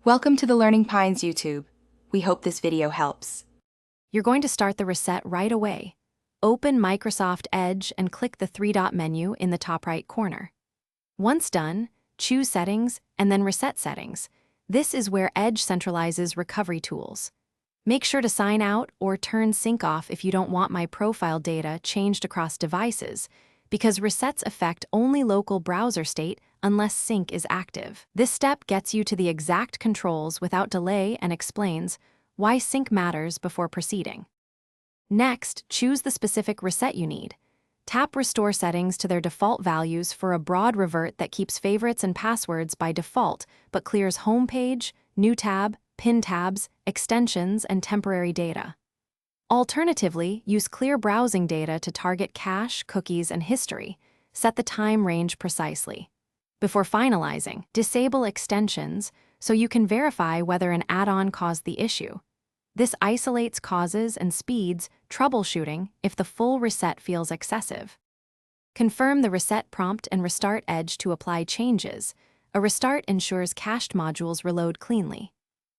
Welcome to the Learning Pines YouTube. We hope this video helps. You're going to start the reset right away. Open Microsoft Edge and click the three-dot menu in the top right corner. Once done, choose Settings and then Reset Settings. This is where Edge centralizes recovery tools. Make sure to sign out or turn sync off if you don't want my profile data changed across devices, because resets affect only local browser state unless sync is active. This step gets you to the exact controls without delay and explains why sync matters before proceeding. Next, choose the specific reset you need. Tap Restore Settings to their default values for a broad revert that keeps favorites and passwords by default but clears Home Page, New Tab, Pin tabs, extensions, and temporary data. Alternatively, use Clear Browsing Data to target cache, cookies, and history. Set the time range precisely. Before finalizing, disable extensions so you can verify whether an add-on caused the issue. This isolates causes and speeds troubleshooting if the full reset feels excessive. Confirm the reset prompt and restart Edge to apply changes. A restart ensures cached modules reload cleanly.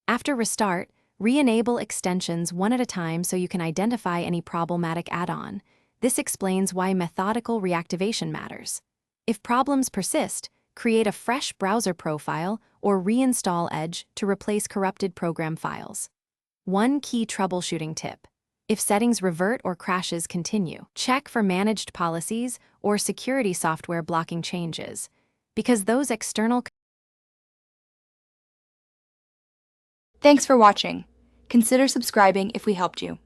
After restart, re-enable extensions one at a time so you can identify any problematic add-on. This explains why methodical reactivation matters. If problems persist, create a fresh browser profile or reinstall Edge to replace corrupted program files. One key troubleshooting tip: if settings revert or crashes continue, check for managed policies or security software blocking changes, because those external. Thanks for watching. Consider subscribing if we helped you.